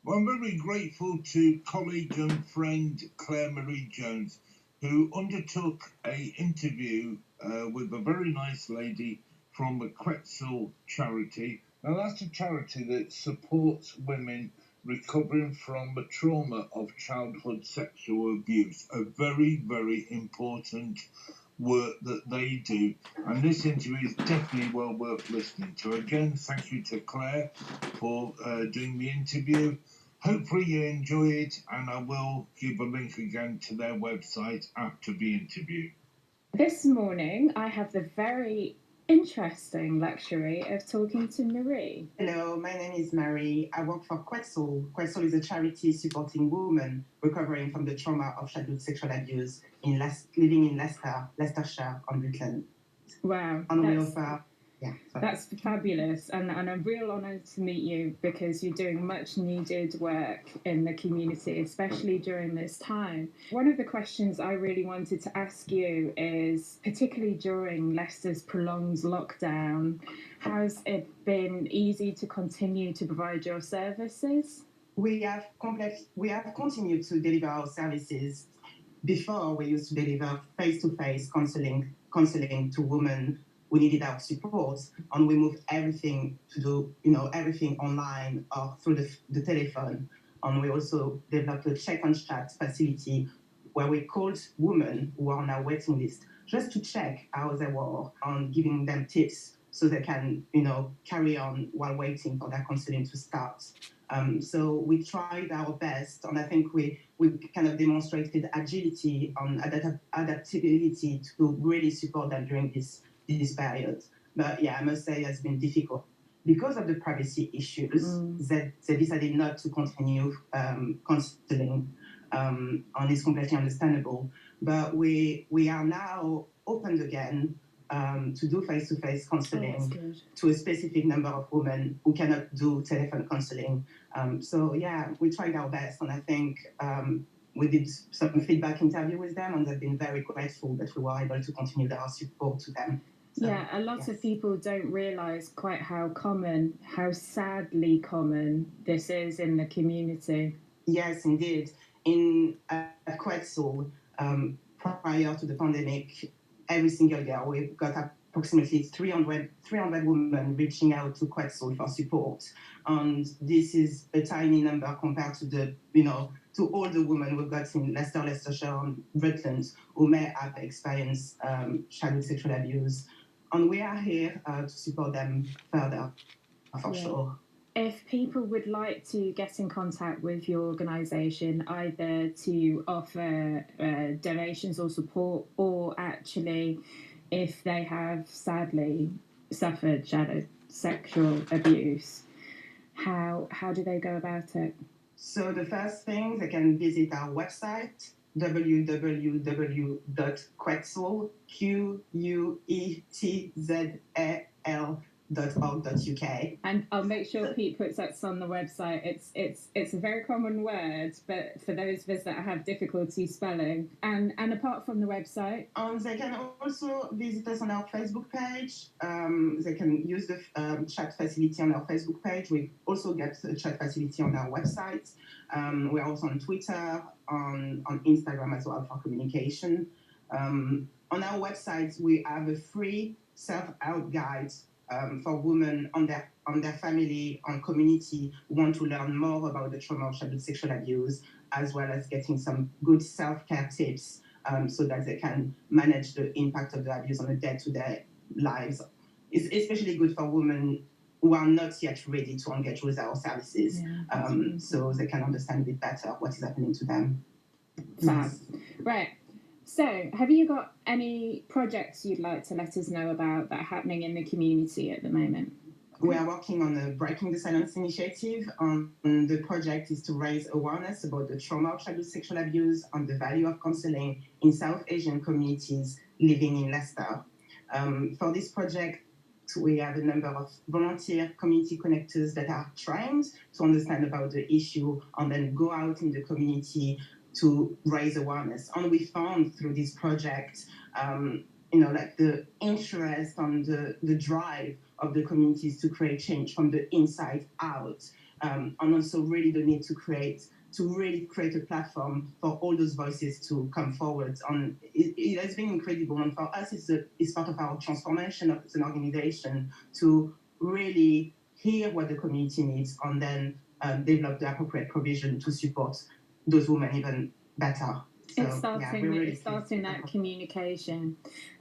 Well, I'm very grateful to colleague and friend Claire Marie Jones, who undertook a interview with a very nice lady from the Quetzal charity. Now, that's a charity that supports women recovering from the trauma of childhood sexual abuse. A very, very important work that they do. And this interview is definitely well worth listening to. Again, thank you to Claire for doing the interview. Hopefully you enjoy it, and I will give a link again to their website after the interview. This morning, I have the very interesting luxury of talking to Marie. Hello, my name is Marie. I work for Quetzal. Quetzal is a charity supporting women recovering from the trauma of childhood sexual abuse living in Leicester, Leicestershire on Rutland. Wow. And we offer That's fabulous, and a real honour to meet you, because you're doing much needed work in the community, especially during this time. One of the questions I really wanted to ask you is, particularly during Leicester's prolonged lockdown, has it been easy to continue to provide your services? We have continued to deliver our services. Before, we used to deliver face-to-face counselling to women who needed our support, and we moved everything to do, everything online or through the telephone. And we also developed a check and chat facility where we called women who are on our waiting list just to check how they were and giving them tips so they can, carry on while waiting for their counseling to start. So we tried our best, and I think we kind of demonstrated agility and adaptability to really support them during this period. But yeah, I must say it's been difficult. Because of the privacy issues, they decided not to continue counseling, and it's completely understandable. But we are now opened again to do face-to-face counseling to a specific number of women who cannot do telephone counseling. So yeah, we tried our best, and I think we did some feedback interview with them, and they've been very grateful that we were able to continue our support to them. So, yeah, a lot of people don't realise quite how sadly common this is in the community. Yes, indeed. In Quetzal, prior to the pandemic, every single year we've got approximately 300 women reaching out to Quetzal for support, and this is a tiny number compared to to all the women we've got in Leicester, Leicestershire, and Rutland who may have experienced childhood sexual abuse, and we are here to support them further, for sure. If people would like to get in contact with your organisation, either to offer donations or support, or actually if they have sadly suffered childhood sexual abuse, how do they go about it? So the first thing, they can visit our website, www.quetzal, quetzal.org.uk. And I'll make sure Pete puts that on the website. It's a very common word, but for those of us that have difficulty spelling. And apart from the website, they can also visit us on our Facebook page. They can use the chat facility on our Facebook page. We also get the chat facility on our website. We're also on Twitter, on Instagram as well for communication. On our website, we have a free self-help guide for women on their family, on community who want to learn more about the trauma of childhood sexual abuse, as well as getting some good self-care tips so that they can manage the impact of the abuse on a day-to-day lives. It's especially good for women who are not yet ready to engage with our services, so they can understand a bit better what is happening to them. Fab. Right. So, have you got any projects you'd like to let us know about that are happening in the community at the moment? We are working on a Breaking the Silence initiative. The project is to raise awareness about the trauma of childhood sexual abuse and the value of counselling in South Asian communities living in Leicester. For this project, we have a number of volunteer community connectors that are trained to understand about the issue and then go out in the community to raise awareness. And we found through this project, like the interest and the drive of the communities to create change from the inside out, and also really the need to really create a platform for all those voices to come forward. And it has been incredible, and for us, it's part of our transformation as an organization to really hear what the community needs and then develop the appropriate provision to support those women even better. So, it's starting that communication,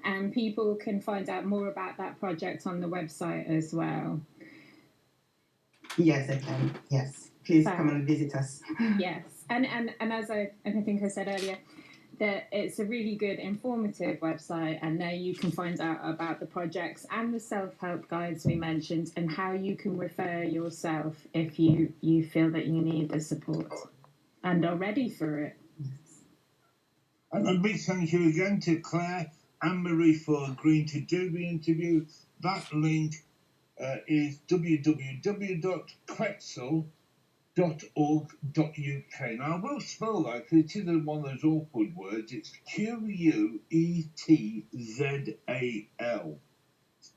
and people can find out more about that project on the website as well. Yes, they can. Yes, please come and visit us. Yes, and as I think I said earlier, that it's a really good informative website, and there you can find out about the projects and the self-help guides we mentioned, and how you can refer yourself if you feel that you need the support and are ready for it. And a big thank you again to Claire and Marie for agreeing to do the interview. That link is www.quetzal.org.uk. Now, I will spell that because it is one of those awkward words. It's Quetzal. It's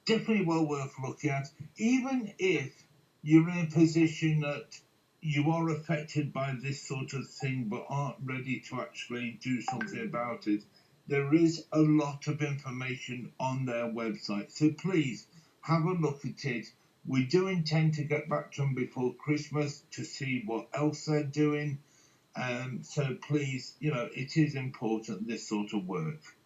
definitely well worth looking at, even if you're in a position that you are affected by this sort of thing but aren't ready to actually do something about it. There is a lot of information on their website, so please have a look at it. We do intend to get back to them before Christmas to see what else they're doing. So please, it is important, this sort of work.